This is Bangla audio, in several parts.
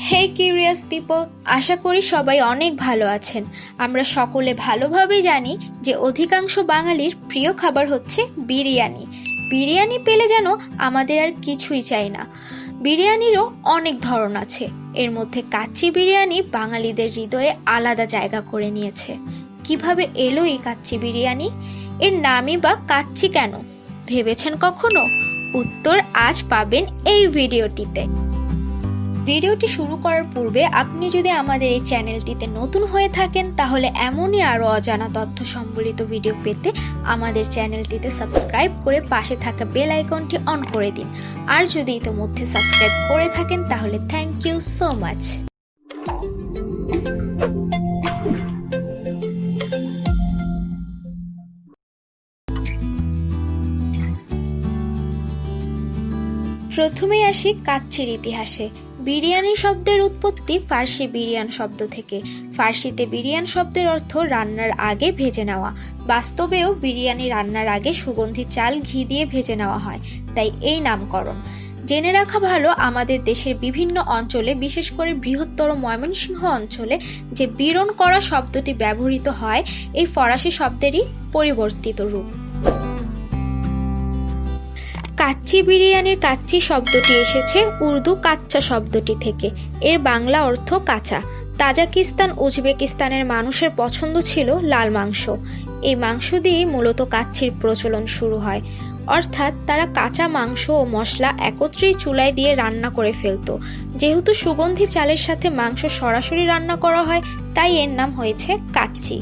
হে কিউরিয়াস পিপল, আশা করি সবাই অনেক ভালো আছেন। আমরা সকলে ভালোভাবেই জানি যে অধিকাংশ বাঙালির প্রিয় খাবার হচ্ছে বিরিয়ানি। বিরিয়ানি পেলে যেন আমাদের আর কিছুই চাই না। বিরিয়ানিরও অনেক ধরন আছে, এর মধ্যে কাচ্চি বিরিয়ানি বাঙালিদের হৃদয়ে আলাদা জায়গা করে নিয়েছে। কিভাবে এলো এই কাচ্চি বিরিয়ানি? এর নামই বা কাচ্চি কেন? ভেবেছেন কখনো? উত্তর আজ পাবেন এই ভিডিওটিতে। ভিডিওটি শুরু করার পূর্বে আপনি যদি আমাদের এই চ্যানেলটিতে নতুন হয়ে থাকেন, তাহলে এমনই আরও অজানা তথ্য সম্বলিত ভিডিও পেতে আমাদের চ্যানেলটিতে সাবস্ক্রাইব করে পাশে থাকা বেল আইকনটি অন করে দিন। আর যদি ইতোমধ্যে সাবস্ক্রাইব করে থাকেন তাহলে থ্যাংক ইউ সো মাচ। প্রথমেই আসি কাচ্চির ইতিহাসে। বিরিয়ানি শব্দের উৎপত্তি ফার্সি বিরিয়ান শব্দ থেকে। ফার্সিতে বিরিয়ান শব্দের অর্থ রান্নার আগে ভেজে নেওয়া। বাস্তবেও বিরিয়ানি রান্নার আগে সুগন্ধি চাল ঘি দিয়ে ভেজে নেওয়া হয়, তাই এই নামকরণ। জেনে রাখা ভালো, আমাদের দেশের বিভিন্ন অঞ্চলে, বিশেষ করে বৃহত্তর ময়মনসিংহ অঞ্চলে যে বিরন করা শব্দটি ব্যবহৃত হয়, এই ফরাসি শব্দেরই পরিবর্তিত রূপ। কাচ্চি বিরিয়ানির কাচ্চি শব্দটি এসেছে উর্দু কাচ্চা শব্দটি থেকে। এর বাংলা অর্থ কাঁচা। তাজিকিস্তান, উজবেকিস্তানের মানুষের পছন্দ ছিল লাল মাংস। এই মাংস দিয়েই মূলত কাচ্চির প্রচলন শুরু হয়, অর্থাৎ তারা কাঁচা মাংস ও মশলা একত্রেই চুলায় দিয়ে রান্না করে ফেলত। যেহেতু সুগন্ধি চালের সাথে মাংস সরাসরি রান্না করা হয়, তাই এর নাম হয়েছে কাচ্চি।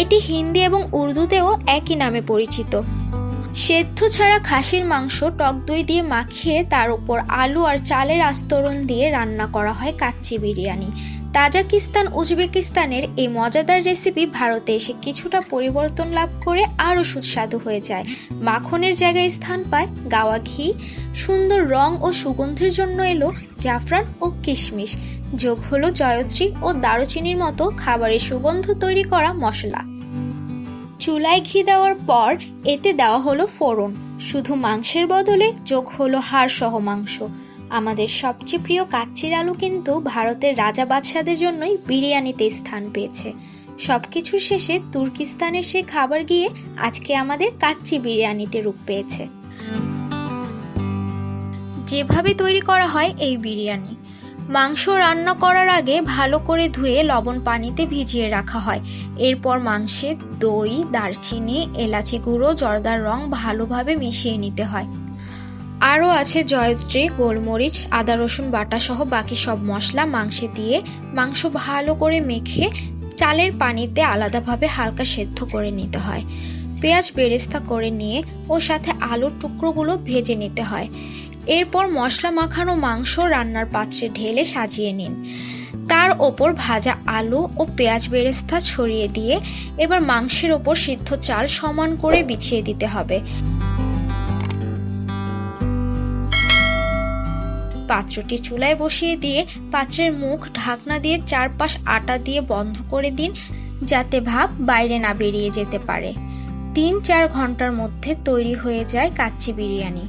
এটি হিন্দি এবং উর্দুতেও একই নামে পরিচিত। সেদ্ধ ছাড়া খাসির মাংস টক দই দিয়ে মাখিয়ে তার উপর আলু আর চালের আস্তরণ দিয়ে রান্না করা হয় কাচ্চি বিরিয়ানি। তাজিকিস্তান, উজবেকিস্তানের এই মজাদার রেসিপি ভারতে এসে কিছুটা পরিবর্তন লাভ করে আরও সুস্বাদু হয়ে যায়। মাখনের জায়গায় স্থান পায় গাওয়া ঘি। সুন্দর রং ও সুগন্ধির জন্য এলো জাফরান ও কিশমিশ। যোগ হলো জয়ত্রী ও দারুচিনির মতো খাবারের সুগন্ধ তৈরি করা মশলা। চুলায় ঘি দেওয়ার পর এতে দেওয়া হলো ফোড়ন। শুধু মাংসের বদলে যোগ হলো হাড়সহ মাংস। আমাদের সবচেয়ে প্রিয় কাচ্চির আলু কিন্তু ভারতের রাজা বাদশাদের জন্যই বিরিয়ানিতে স্থান পেয়েছে। সবকিছুর শেষে তুর্কিস্তানের সেই খাবার গিয়ে আজকে আমাদের কাচ্চি বিরিয়ানিতে রূপ পেয়েছে। যেভাবে তৈরি করা হয় এই বিরিয়ানি: মাংস রান্না করার আগে ভালো করে ধুয়ে লবণ পানিতে ভিজিয়ে রাখা হয়। এরপর মাংসে দই, দারচিনি, এলাচি গুঁড়ো, জর্দার রং ভালোভাবে মিশিয়ে নিতে হয়। আরও আছে জয়ত্রী, গোলমরিচ, আদা রসুন বাটা সহ বাকি সব মশলা মাংসে দিয়ে মাংস ভালো করে মেখে চালের পানিতে আলাদাভাবে হালকা সেদ্ধ করে নিতে হয়। পেঁয়াজ বেরেস্তা করে নিয়ে ওর সাথে আলুর টুকরোগুলো ভেজে নিতে হয়। এরপর মশলা মাখানো মাংস রান্নার পাত্রে ঢেলে সাজিয়ে নিন। তার ওপর ভাজা আলু ও পেঁয়াজ বেরেস্তা ছড়িয়ে দিয়ে এবার মাংসের ওপর সিদ্ধ চাল সমান করে বিছিয়ে দিতে হবে। পাত্রটি চুলায় বসিয়ে দিয়ে পাত্রের মুখ ঢাকনা দিয়ে চারপাশ আটা দিয়ে বন্ধ করে দিন, যাতে ভাপ বাইরে না বেরিয়ে যেতে পারে। 3-4 ঘন্টার মধ্যে তৈরি হয়ে যায় কাচ্চি বিরিয়ানি।